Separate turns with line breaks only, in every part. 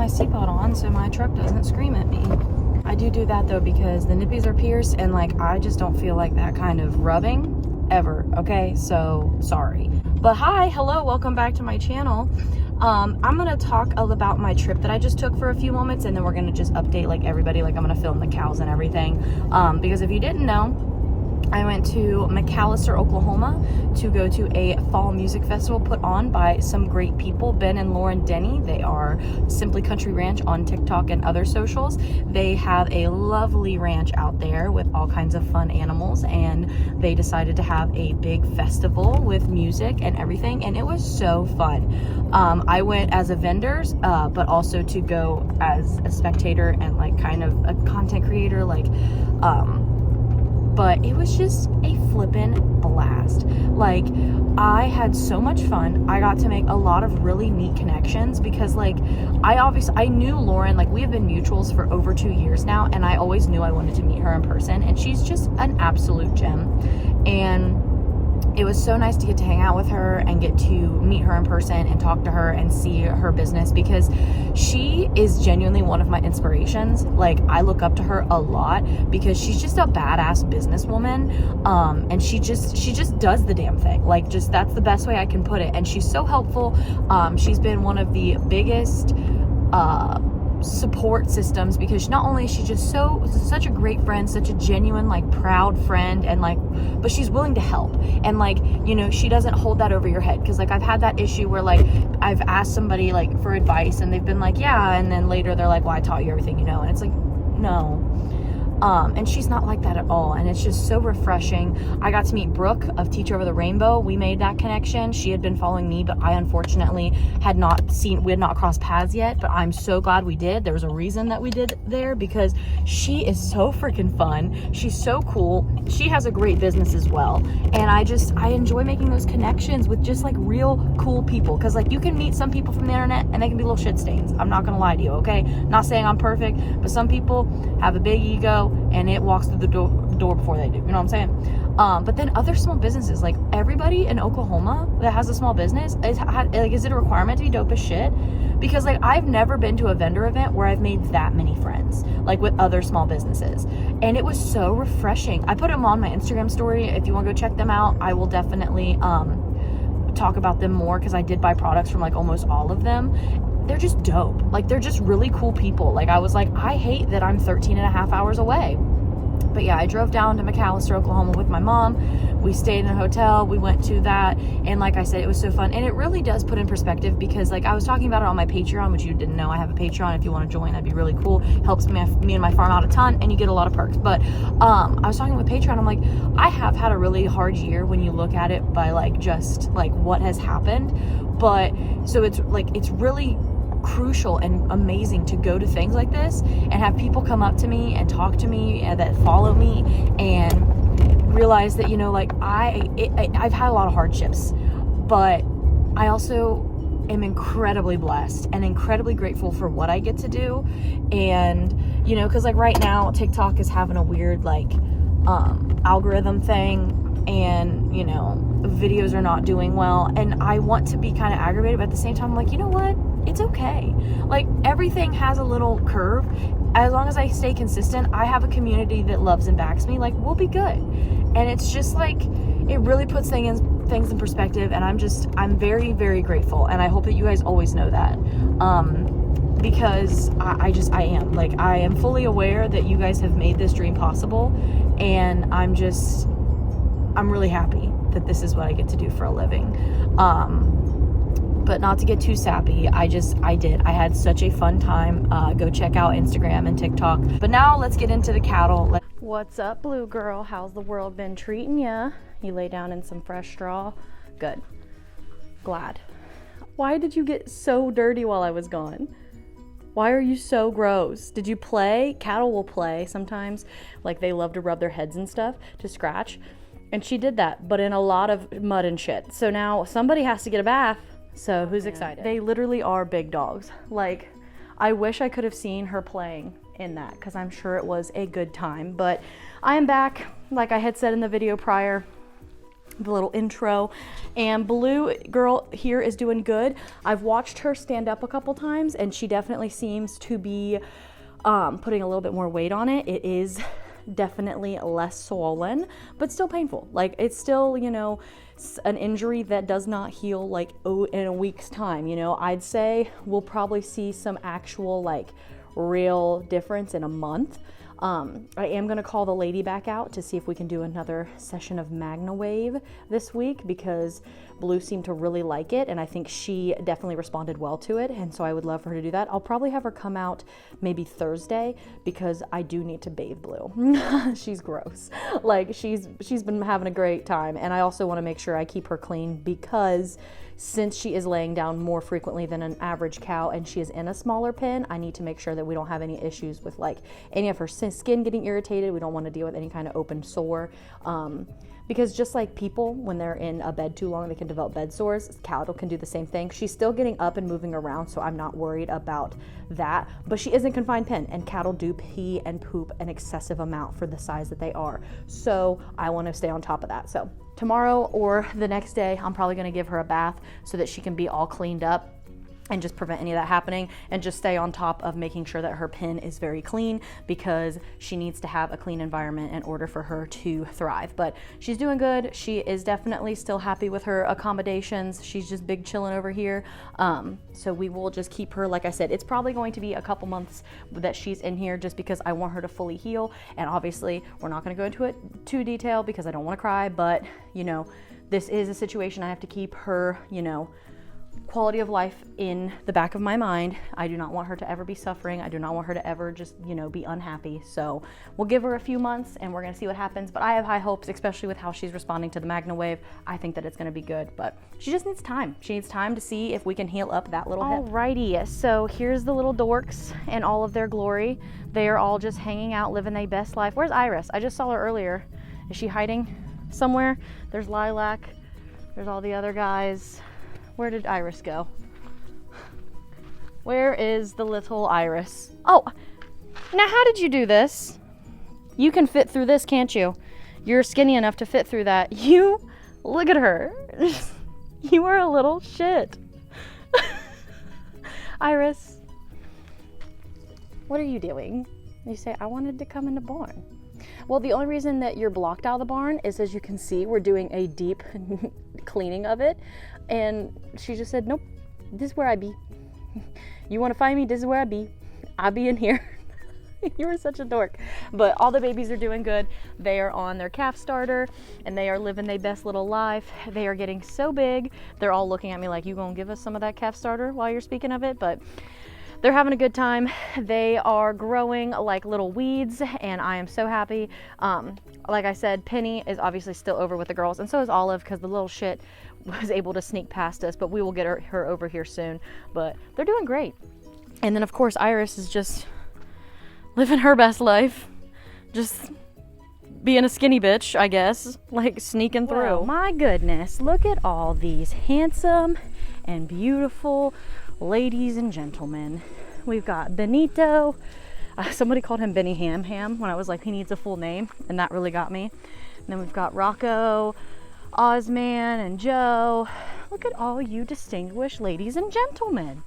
my seatbelt on so my truck doesn't scream at me. I do that though because the nippies are pierced, and like I just don't feel like that kind of rubbing ever, okay? So sorry. But hi, hello, welcome back to my channel. I'm gonna talk about my trip that I just took for a few moments, and then we're gonna just update like everybody. Like I'm gonna film the cows and everything, because if you didn't know, I went to McAlester, Oklahoma to go to a fall music festival put on by some great people, Ben and Lauren Denny. They are Simply Country Ranch on TikTok and other socials. They have a lovely ranch out there with all kinds of fun animals, and they decided to have a big festival with music and everything, and it was so fun. I went as a vendor, but also to go as a spectator and like kind of a content creator, like but it was just a flippin' blast. Like, I had so much fun. I got to make a lot of really neat connections because like I knew Lauren, like we have been mutuals for over 2 years now, and I always knew I wanted to meet her in person, and she's just an absolute gem. And it was so nice to get to hang out with her and get to meet her in person and talk to her and see her business, because she is genuinely one of my inspirations. Like, I look up to her a lot because she's just a badass businesswoman, and she just does the damn thing. Like, just that's the best way I can put it. And she's so helpful. She's been one of the biggest support systems, because not only is she just such a great friend, such a genuine like proud friend, and like, but she's willing to help, and like, you know, she doesn't hold that over your head, because like I've had that issue where like I've asked somebody like for advice and they've been like, yeah, and then later they're like, well, I taught you everything you know, and it's like, no. And she's not like that at all, and it's just so refreshing. I got to meet Brooke of Teach Over the Rainbow. We made that connection. She had been following me, but I unfortunately we had not crossed paths yet, but I'm so glad we did. There was a reason that we did there, because she is so freaking fun. She's so cool. She has a great business as well, and I enjoy making those connections with just like real cool people, because like you can meet some people from the internet and they can be little shit stains. I'm not gonna lie to you, okay? Not saying I'm perfect, but some people have a big ego and it walks through the door before they do, you know what I'm saying? But then other small businesses, like everybody in Oklahoma that has a small business, is it a requirement to be dope as shit? Because like I've never been to a vendor event where I've made that many friends, like with other small businesses, and it was so refreshing. I put them on my Instagram story. If you want to go check them out, I will definitely talk about them more, because I did buy products from like almost all of them. They're just dope. Like, they're just really cool people. Like, I was like, I hate that I'm 13 and a half hours away. But yeah, I drove down to McAlester, Oklahoma with my mom. We stayed in a hotel. We went to that. And like I said, it was so fun. And it really does put in perspective, because like I was talking about it on my Patreon, which you didn't know I have a Patreon. If you want to join, that'd be really cool. Helps me and my farm out a ton, and you get a lot of perks. But I was talking with Patreon. I'm like, I have had a really hard year when you look at it by like just like what has happened. But so it's like, it's really crucial and amazing to go to things like this and have people come up to me and talk to me and that follow me, and realize that, you know, like I've had a lot of hardships, but I also am incredibly blessed and incredibly grateful for what I get to do. And you know, because like right now TikTok is having a weird like algorithm thing, and you know, videos are not doing well, and I want to be kind of aggravated, but at the same time I'm like, you know what, it's okay. Like, everything has a little curve. As long as I stay consistent, I have a community that loves and backs me, like, we'll be good. And it's just like, it really puts things in perspective, and I'm very, very grateful, and I hope that you guys always know that. Because I am. Like, I am fully aware that you guys have made this dream possible, and I'm really happy that this is what I get to do for a living. But not to get too sappy, I had such a fun time. Go check out Instagram and TikTok. But now let's get into the cattle. What's up, blue girl? How's the world been treating ya? You lay down in some fresh straw? Good. Glad. Why did you get so dirty while I was gone? Why are you so gross? Did you play? Cattle will play sometimes. Like, they love to rub their heads and stuff to scratch. And she did that, but in a lot of mud and shit. So now somebody has to get a bath. So who's excited? They literally are big dogs. Like, I wish I could have seen her playing in that, because I'm sure it was a good time. But I am back. Like I had said in the video prior, the little intro. And Blue girl here is doing good. I've watched her stand up a couple times, and she definitely seems to be putting a little bit more weight on it. It is definitely less swollen, but still painful. Like, it's still, you know, an injury that does not heal like in a week's time. You know, I'd say we'll probably see some actual like real difference in a month. I am going to call the lady back out to see if we can do another session of Magna Wave this week, because Blue seemed to really like it, and I think she definitely responded well to it, and so I would love for her to do that. I'll probably have her come out maybe Thursday, because I do need to bathe Blue. She's gross. Like, she's been having a great time, and I also want to make sure I keep her clean, because since she is laying down more frequently than an average cow and she is in a smaller pen, I need to make sure that we don't have any issues with like any of her skin getting irritated. We don't want to deal with any kind of open sore. Because just like people, when they're in a bed too long, they can develop bed sores. Cattle can do the same thing. She's still getting up and moving around, so I'm not worried about that. But she is in confined pen, and cattle do pee and poop an excessive amount for the size that they are. So I want to stay on top of that. So tomorrow or the next day, I'm probably going to give her a bath so that she can be all cleaned up and just prevent any of that happening, and just stay on top of making sure that her pen is very clean, because she needs to have a clean environment in order for her to thrive. But she's doing good. She is definitely still happy with her accommodations. She's just big chilling over here. So we will just keep her, like I said, it's probably going to be a couple months that she's in here, just because I want her to fully heal. And obviously we're not going to go into it too detailed because I don't want to cry, but you know, this is a situation I have to keep her, you know, quality of life in the back of my mind. I do not want her to ever be suffering. I do not want her to ever just, you know, be unhappy. So we'll give her a few months and we're going to see what happens. But I have high hopes, especially with how she's responding to the Magna Wave. I think that it's going to be good, but she just needs time. She needs time to see if we can heal up that little hip. Alrighty, so here's the little dorks in all of their glory. They are all just hanging out, living their best life. Where's Iris? I just saw her earlier. Is she hiding somewhere? There's Lilac. There's all the other guys. Where did Iris go? Where is the little Iris? Oh, now how did you do this? You can fit through this, can't you? You're skinny enough to fit through that. You, look at her. You are a little shit. Iris, what are you doing? You say, I wanted to come in the barn. Well, the only reason that you're blocked out of the barn is, as you can see, we're doing a deep cleaning of it. And she just said, nope, this is where I be. You want to find me? This is where I be. I be in here. You were such a dork. But all the babies are doing good. They are on their calf starter and they are living their best little life. They are getting so big. They're all looking at me like, you gonna give us some of that calf starter while you're speaking of it? But they're having a good time. They are growing like little weeds, and I am so happy. Like I said, Penny is obviously still over with the girls, and so is Olive, because the little shit was able to sneak past us, but we will get her over here soon. But they're doing great. And then of course Iris is just living her best life, just being a skinny bitch, I guess, like sneaking through. Well, my goodness, look at all these handsome and beautiful ladies and gentlemen. We've got Benito. Somebody called him Benny Ham when I was like, he needs a full name, and that really got me. And then we've got Rocco, Ozman, and Joe. Look at all you distinguished ladies and gentlemen.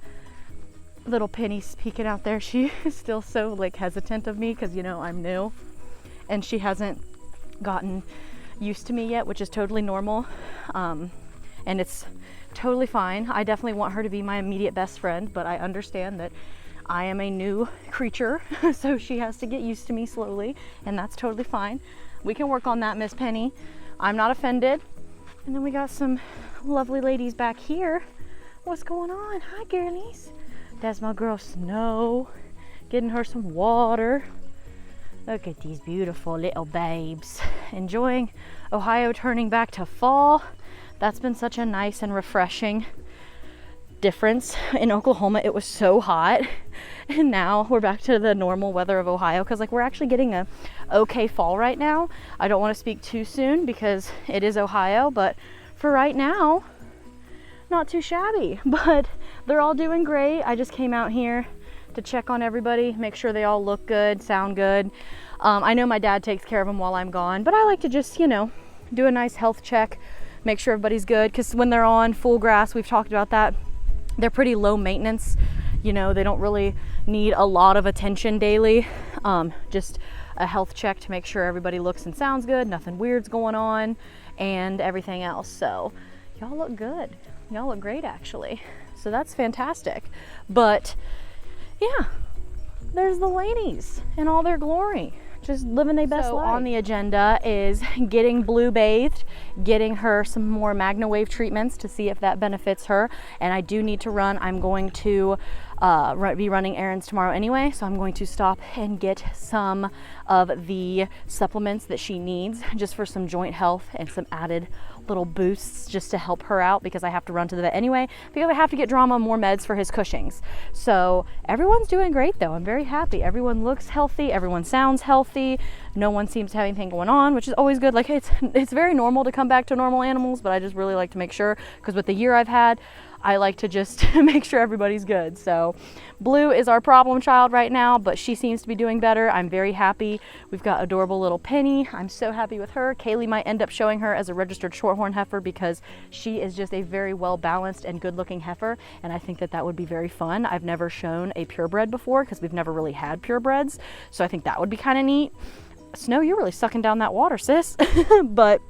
Little Penny's peeking out there. She is still so like hesitant of me, because you know I'm new and she hasn't gotten used to me yet, which is totally normal. And it's totally fine. I definitely want her to be my immediate best friend, but I understand that I am a new creature, so she has to get used to me slowly, and that's totally fine. We can work on that, Miss Penny. I'm not offended. And then we got some lovely ladies back here. What's going on? Hi, girlies. That's my girl Snow, getting her some water. Look at these beautiful little babes. Enjoying Ohio turning back to fall. That's been such a nice and refreshing difference. In Oklahoma, it was so hot, and now we're back to the normal weather of Ohio, because like we're actually getting a okay fall right now. I don't want to speak too soon because it is Ohio, but for right now, not too shabby. But they're all doing great. I just came out here to check on everybody, make sure they all look good, sound good. I know my dad takes care of them while I'm gone, but I like to just, you know, do a nice health check
make sure everybody's good, because when they're on full grass, we've talked about that, they're pretty low maintenance. You know, they don't really need a lot of attention daily. Just a health check to make sure everybody looks and sounds good, nothing weird's going on, and everything else. So y'all look good. Y'all look great, actually. So that's fantastic. But yeah, there's the ladies in all their glory, just living their best life. On the agenda is getting Blue bathed, getting her some more MagnaWave treatments to see if that benefits her. And I do need to run. I'm going to be running errands tomorrow anyway, so I'm going to stop and get some of the supplements that she needs just for some joint health and some added little boosts just to help her out, because I have to run to the vet anyway, because I have to get Drama more meds for his Cushing's. So everyone's doing great though. I'm very happy. Everyone looks healthy, everyone sounds healthy, no one seems to have anything going on, which is always good. Like it's very normal to come back to normal animals, but I just really like to make sure, because with the year I've had, I like to just make sure everybody's good. So Blue is our problem child right now, but she seems to be doing better. I'm very happy. We've got adorable little Penny. I'm so happy with her. Kaylee might end up showing her as a registered shorthorn heifer, because she is just a very well balanced and good looking heifer, and I think that that would be very fun. I've never shown a purebred before, because we've never really had purebreds, so I think that would be kind of neat. Snow, you're really sucking down that water, sis. But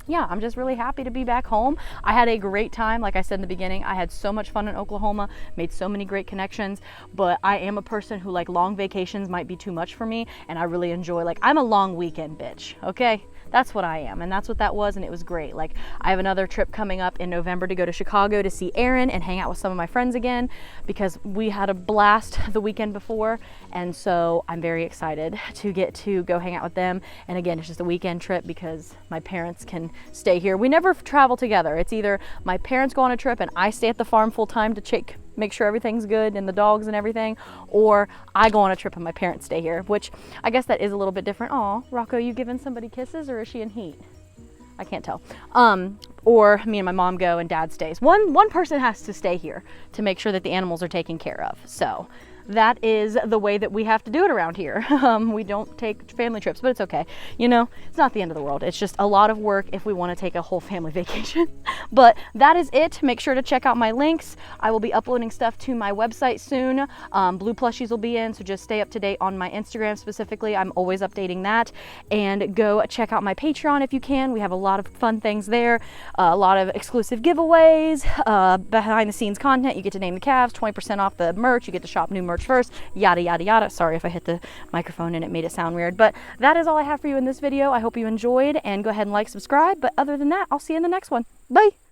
yeah, I'm just really happy to be back home. I had a great time. Like I said in the beginning, I had so much fun in Oklahoma, made so many great connections, but I am a person who, like, long vacations might be too much for me, and I really enjoy, like, I'm a long weekend bitch, okay? That's what I am, and that's what that was, and it was great. Like, I have another trip coming up in November to go to Chicago to see Aaron and hang out with some of my friends again, because we had a blast the weekend before, and so I'm very excited to get to go hang out with them. And again, it's just a weekend trip because my parents can stay here. We never travel together. It's either my parents go on a trip and I stay at the farm full time to make sure everything's good and the dogs and everything, or I go on a trip and my parents stay here, which I guess that is a little bit different. Aw, Rocco, you giving somebody kisses, or is she in heat? I can't tell. Or me and my mom go and dad stays. One person has to stay here to make sure that the animals are taken care of. So that is the way that we have to do it around here. We don't take family trips, but it's okay. You know, it's not the end of the world. It's just a lot of work if we want to take a whole family vacation. But that is it. Make sure to check out my links. I will be uploading stuff to my website soon. Blue plushies will be in, so just stay up to date on my Instagram specifically. I'm always updating that. And go check out my Patreon if you can. We have a lot of fun things there. A lot of exclusive giveaways, behind the scenes content. You get to name the calves, 20% off the merch. You get to shop new merch first, yada yada yada. Sorry if I hit the microphone and it made it sound weird, but that is all I have for you in this video. I hope you enjoyed, and go ahead and like, subscribe. But other than that, I'll see you in the next one. Bye.